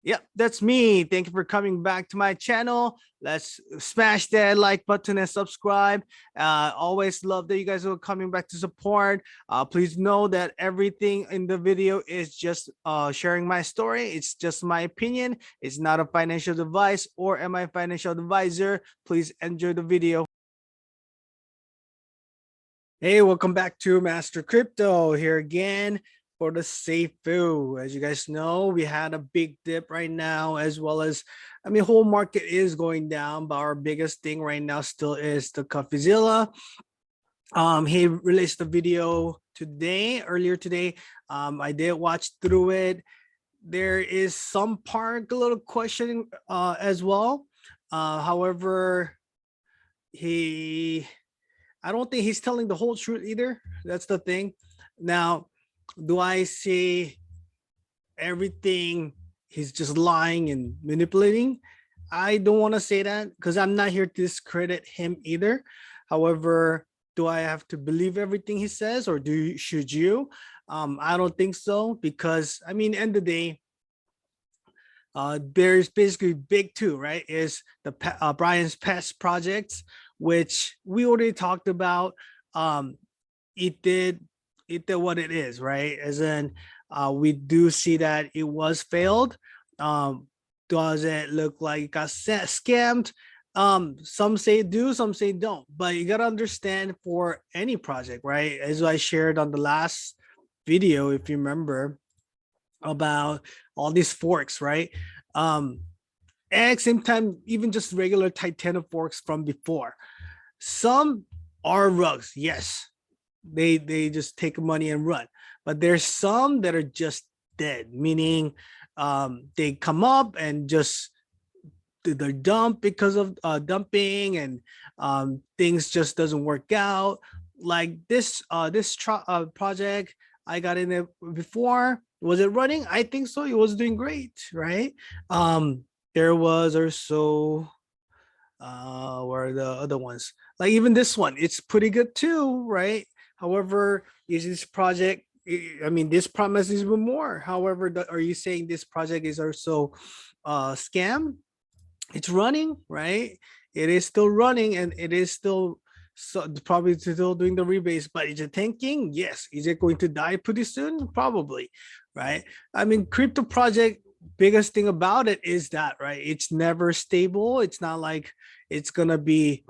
Yep, that's me. Thank you for coming back to my channel. Let's smash that like button and subscribe. Always love that you guys are coming back to support. Please know that everything in the video is just sharing my story. It's just my opinion. It's not a financial advice or am I a financial advisor. Please enjoy the video. Hey, welcome back to Master Crypto here again for the Safuu. As you guys know, we had a big dip right now, as well as, whole market is going down, but our biggest thing right now still is the Coffeezilla. He released the video earlier today. I did watch through it. There is some part a little questioning as well. However, I don't think he's telling the whole truth either. That's the thing. Now, do I see everything he's just lying and manipulating? I don't want to say that because I'm not here to discredit him either. However, do I have to believe everything he says, or should you? I don't think so, because end of the day, there's basically big two, right? Is the Brian's past projects, which we already talked about. It did what it is, right? As in, we do see that it was failed. Does it look like it got scammed? Some say do, some say don't, but you gotta understand, for any project, right? As I shared on the last video, if you remember, about all these forks, right? And at the same time, even just regular titanium forks from before, some are rugs. Yes, they just take money and run, but there's some that are just dead, meaning they come up and just they're dumped because of dumping, and things just doesn't work out. Like this project I got in it before. Was it running? I think so. It was doing great, right? There was also where are the other ones? Like even this one, it's pretty good too, right? However, is this project, this promise is even more. However, are you saying this project is also scam? It's running, right? It is still running, and it is still probably still doing the rebase. But is it tanking? Yes. Is it going to die pretty soon? Probably, right? Crypto project, biggest thing about it is that, right, it's never stable. It's not like it's gonna be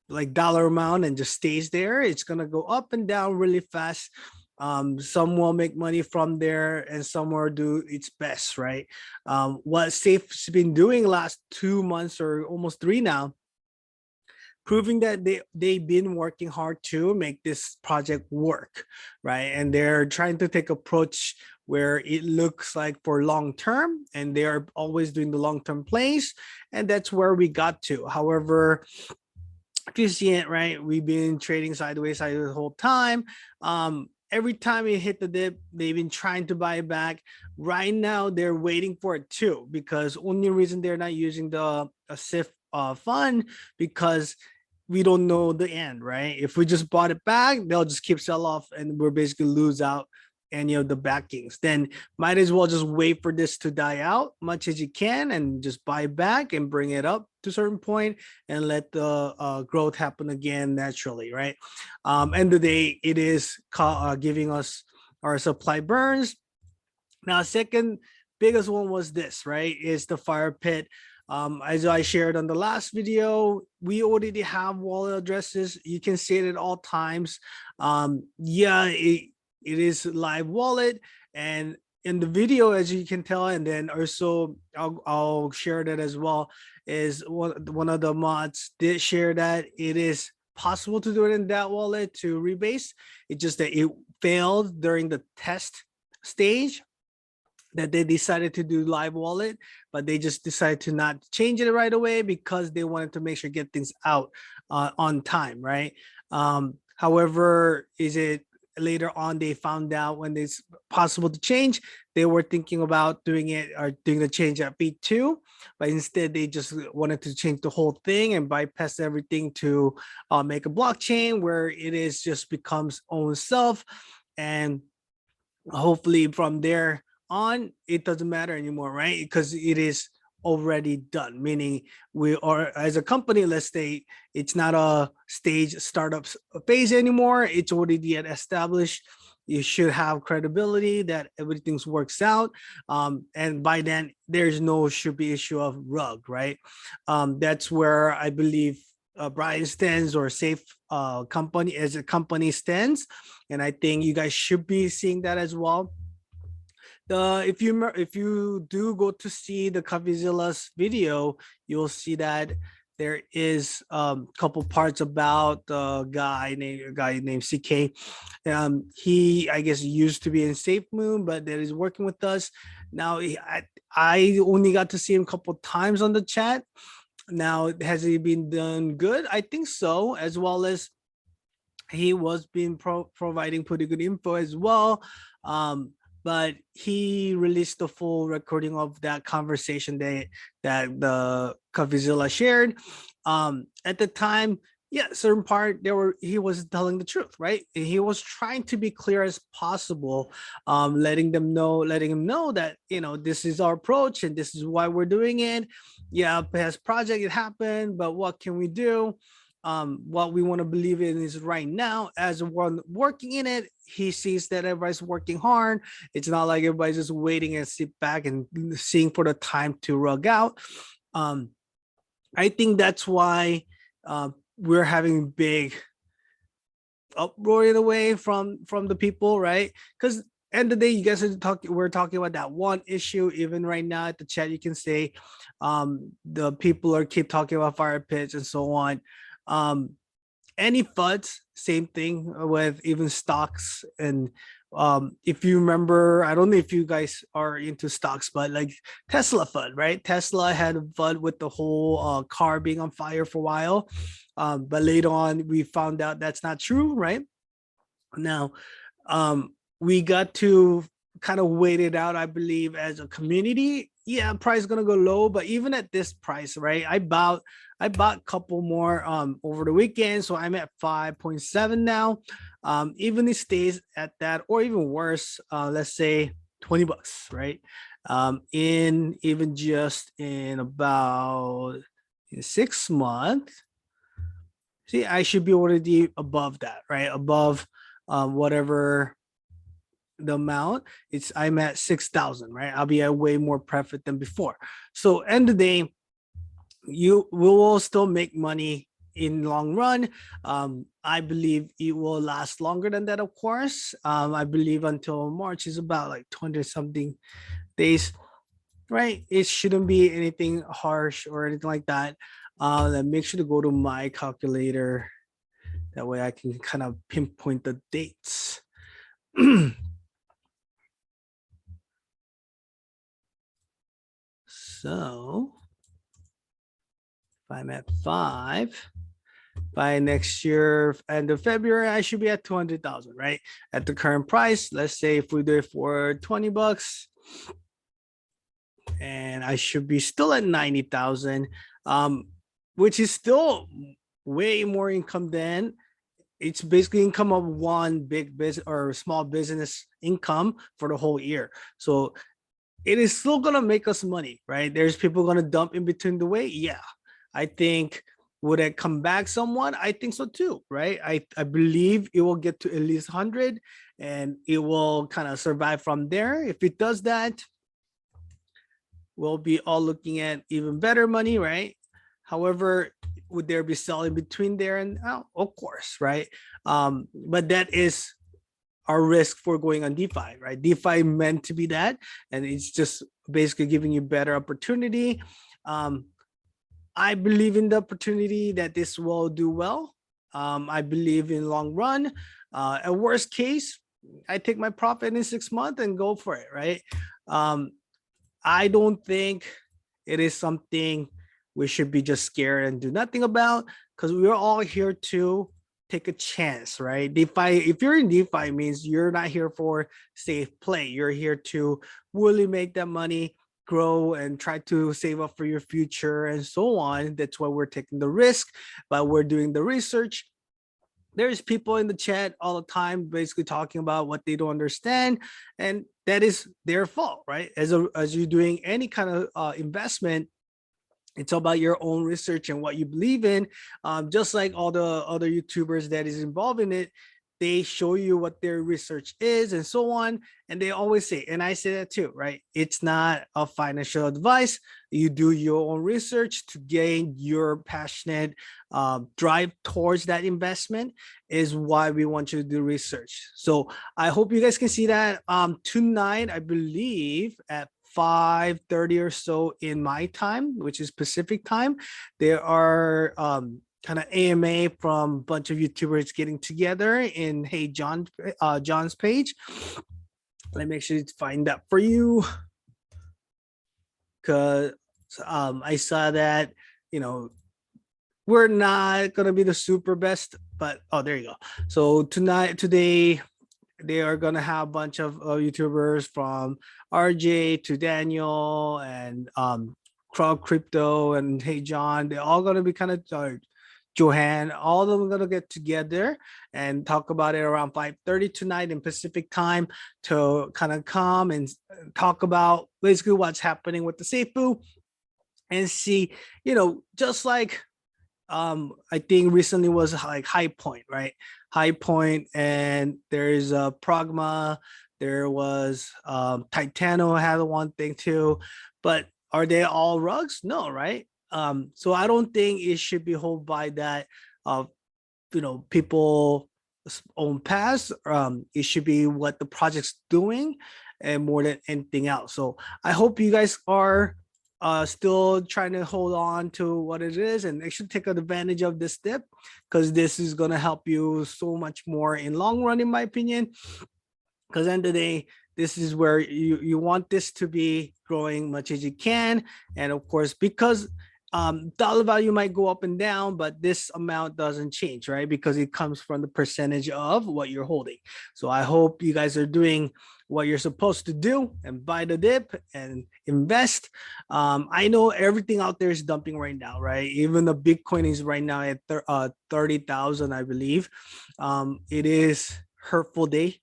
like dollar amount and just stays there. It's gonna go up and down really fast. Some will make money from there, and some will do its best, right? What Safe's been doing last 2 months or almost 3 now, proving that they've been working hard to make this project work, right? And they're trying to take approach where it looks like for long term, and they are always doing the long term plays, and that's where we got to. However, if you see it, right, we've been trading sideways the whole time. Every time it hit the dip, they've been trying to buy it back. Right now, they're waiting for it too, because only reason they're not using the SIF fund, because we don't know the end, right? If we just bought it back, they'll just keep sell off, and we're basically lose out any of the backings. Then might as well just wait for this to die out much as you can, and just buy back and bring it up to a certain point and let the growth happen again naturally, right? End of the day, it is giving us our supply burns. Now, second biggest one was this, right? Is the fire pit. As I shared on the last video, we already have wallet addresses. You can see it at all times. Yeah, it is live wallet, and in the video, as you can tell, and then also I'll share that as well, is one of the mods did share that it is possible to do it in that wallet to rebase. It's just that it failed during the test stage, that they decided to do live wallet, but they just decided to not change it right away because they wanted to make sure get things out on time, right? However, is it later on they found out when it's possible to change, they were thinking about doing it or doing the change at V2, but instead they just wanted to change the whole thing and bypass everything to make a blockchain where it is just becomes own self, and hopefully from there on, it doesn't matter anymore, right? Because it is already done, meaning we are, as a company, let's say it's not a stage startup phase anymore, it's already established. You should have credibility that everything's works out, and by then there's no should be issue of rug, right? That's where I believe Brian stands, or Safe company as a company stands, and I think you guys should be seeing that as well. If you do go to see the Coffeezilla's video, you'll see that there is a couple parts about the guy named CK. He, I guess, used to be in Safe Moon, but that is working with us now. I only got to see him a couple times on the chat. Now, has he been done good? I think so, as well as he was being providing pretty good info as well. But he released the full recording of that conversation that the Coffeezilla shared. At the time, yeah, certain part he was telling the truth, right? He was trying to be clear as possible, letting him know that, this is our approach and this is why we're doing it. Yeah, past project, it happened, but what can we do? What we want to believe in is right now, as one working in it, he sees that everybody's working hard. It's not like everybody's just waiting and sit back and seeing for the time to rug out. I think that's why we're having big uproar in a way from the people, right? Because end of the day, you guys we're talking about that one issue. Even right now at the chat, you can say the people are keep talking about fire pits and so on. Any FUDs, same thing with even stocks. And if you remember, I don't know if you guys are into stocks, but like Tesla FUD, right? Tesla had a FUD with the whole car being on fire for a while, but later on we found out that's not true, right? Now we got to kind of wait it out, I believe, as a community. Yeah, price is gonna go low, but even at this price, right? I bought a couple more over the weekend, so I'm at 5.7 now. Even if it stays at that, or even worse, let's say 20 bucks, right? In even just in about 6 months, see, I should be already above that, right? Above whatever the amount. I'm at 6,000, right? I'll be at way more profit than before. So end of the day, you will still make money in long run. I believe it will last longer than that, of course. I believe until March is about like 200 something days, right? It shouldn't be anything harsh or anything like that. Then make sure to go to my calculator. That way I can kind of pinpoint the dates. So if I'm at 5, by next year, end of February, I should be at 200,000, right? At the current price, let's say if we do it for 20 bucks, and I should be still at 90,000, which is still way more income than, it's basically income of one big business or small business income for the whole year. So it is still gonna make us money, right? There's people gonna dump in between the way. Yeah, I think, would it come back somewhat? I think so too, right? I believe it will get to at least 100 and it will kind of survive from there. If it does that, we'll be all looking at even better money, right? However, would there be selling between there and oh, of course, right? But that is our risk for going on DeFi, right? DeFi meant to be that, and it's just basically giving you better opportunity. I believe in the opportunity that this will do well. I believe in long run. At worst case, I take my profit in 6 months and go for it, right? I don't think it is something we should be just scared and do nothing about, because we're all here to take a chance, right? DeFi, if you're in DeFi, means you're not here for safe play. You're here to really make that money, grow, and try to save up for your future and so on. That's why we're taking the risk, but we're doing the research. there's people in the chat all the time basically talking about what they don't understand, and that is their fault, right? As you're doing any kind of investment, it's about your own research and what you believe in. Just like all the other YouTubers that is involved in it, they show you what their research is and so on. And they always say, and I say that too, right? It's not a financial advice. You do your own research to gain your passionate drive towards that investment is why we want you to do research. So I hope you guys can see that tonight, I believe at 5:30 or so in my time, which is Pacific time, there are kind of AMA from a bunch of YouTubers getting together in Hey John, John's page. Let me actually find that for you, because I saw that, you know, we're not gonna be the super best, but oh, there you go. So today, they are gonna have a bunch of YouTubers from RJ to Daniel and Crowd Crypto and Hey John. They're all gonna be kind of Johan. All of them are gonna get together and talk about it around 5:30 tonight in Pacific time to kind of come and talk about basically what's happening with the Safuu and see, you know, just like I think recently was like High Point, right? High Point, and there is a Pragma, there was Titano had one thing too, but are they all rugs? No, right? So I don't think it should be held by that you know, people own past. It should be what the project's doing and more than anything else. So I hope you guys are still trying to hold on to what it is and actually take advantage of this dip, because this is going to help you so much more in long run, in my opinion. Because end of the day, this is where you want this to be growing much as you can. And of course, because dollar value might go up and down, but this amount doesn't change, right? Because it comes from the percentage of what you're holding. So I hope you guys are doing what you're supposed to do and buy the dip and invest. I know everything out there is dumping right now, right? Even the Bitcoin is right now at 30,000, I believe. It is hurtful day.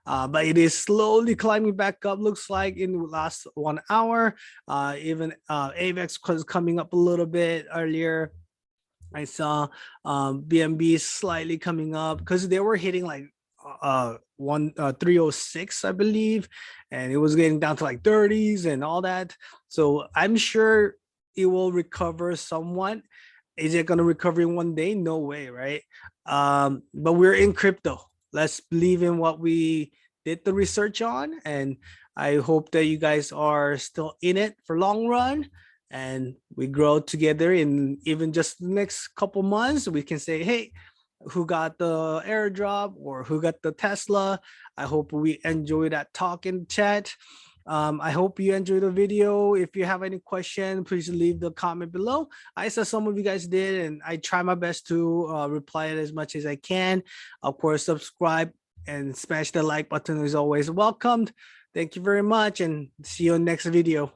But it is slowly climbing back up, looks like in the last 1 hour. Even AVEX was coming up a little bit earlier. I saw BNB slightly coming up because they were hitting like 306, I believe, and it was getting down to like 30s and all that. So I'm sure it will recover somewhat. Is it going to recover in one day? No way, right? But we're in crypto. Let's believe in what we did the research on, and I hope that you guys are still in it for long run, and we grow together. In even just the next couple months, we can say, hey, who got the airdrop or who got the Tesla? I hope we enjoy that talk in chat. I hope you enjoyed the video. If you have any question, please leave the comment below. I saw some of you guys did, and I try my best to reply it as much as I can. Of course, subscribe and smash the like button is always welcomed. Thank you very much, and see you in the next video.